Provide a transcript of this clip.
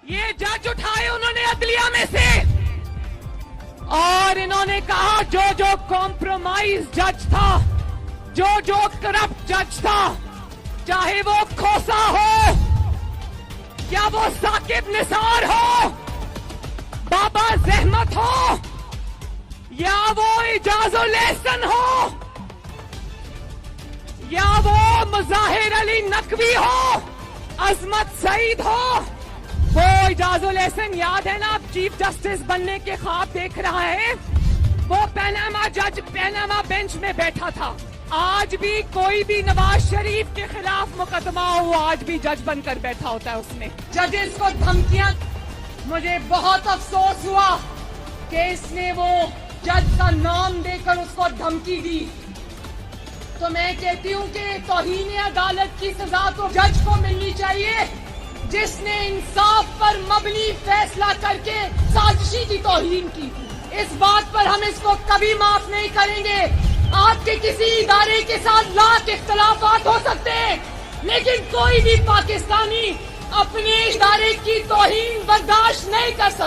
یہ جج اٹھائے انہوں نے عدلیہ میں سے اور انہوں نے کہا جو کمپرومائز جج تھا، جو کرپٹ جج تھا، چاہے وہ کھوسا ہو یا وہ ثاقب نثار ہو، بابا زحمت ہو یا وہ اعجاز الاحسن ہو یا وہ مظاہر علی نقوی ہو، عظمت سعید ہو، وہ اعجاز الاحسن یاد ہے نا اب چیف جسٹس بننے کے خواب دیکھ رہا ہے، وہ پیناما جج پیناما بینچ میں بیٹھا تھا۔ آج بھی کوئی بھی نواز شریف کے خلاف مقدمہ ہو آج بھی جج بن کر بیٹھا ہوتا ہے اس میں۔ ججز کو دھمکیاں، مجھے بہت افسوس ہوا کہ اس نے وہ جج کا نام دے کر اس کو دھمکی دی، تو میں کہتی ہوں کہ توہین عدالت کی سزا تو جج کو ملنی چاہیے جس نے انصاف پر مبنی فیصلہ کر کے سازشی کی توہین کی۔ اس بات پر ہم اس کو کبھی معاف نہیں کریں گے۔ آپ کے کسی ادارے کے ساتھ لاکھ اختلافات ہو سکتے ہیں لیکن کوئی بھی پاکستانی اپنے ادارے کی توہین برداشت نہیں کر سکتا۔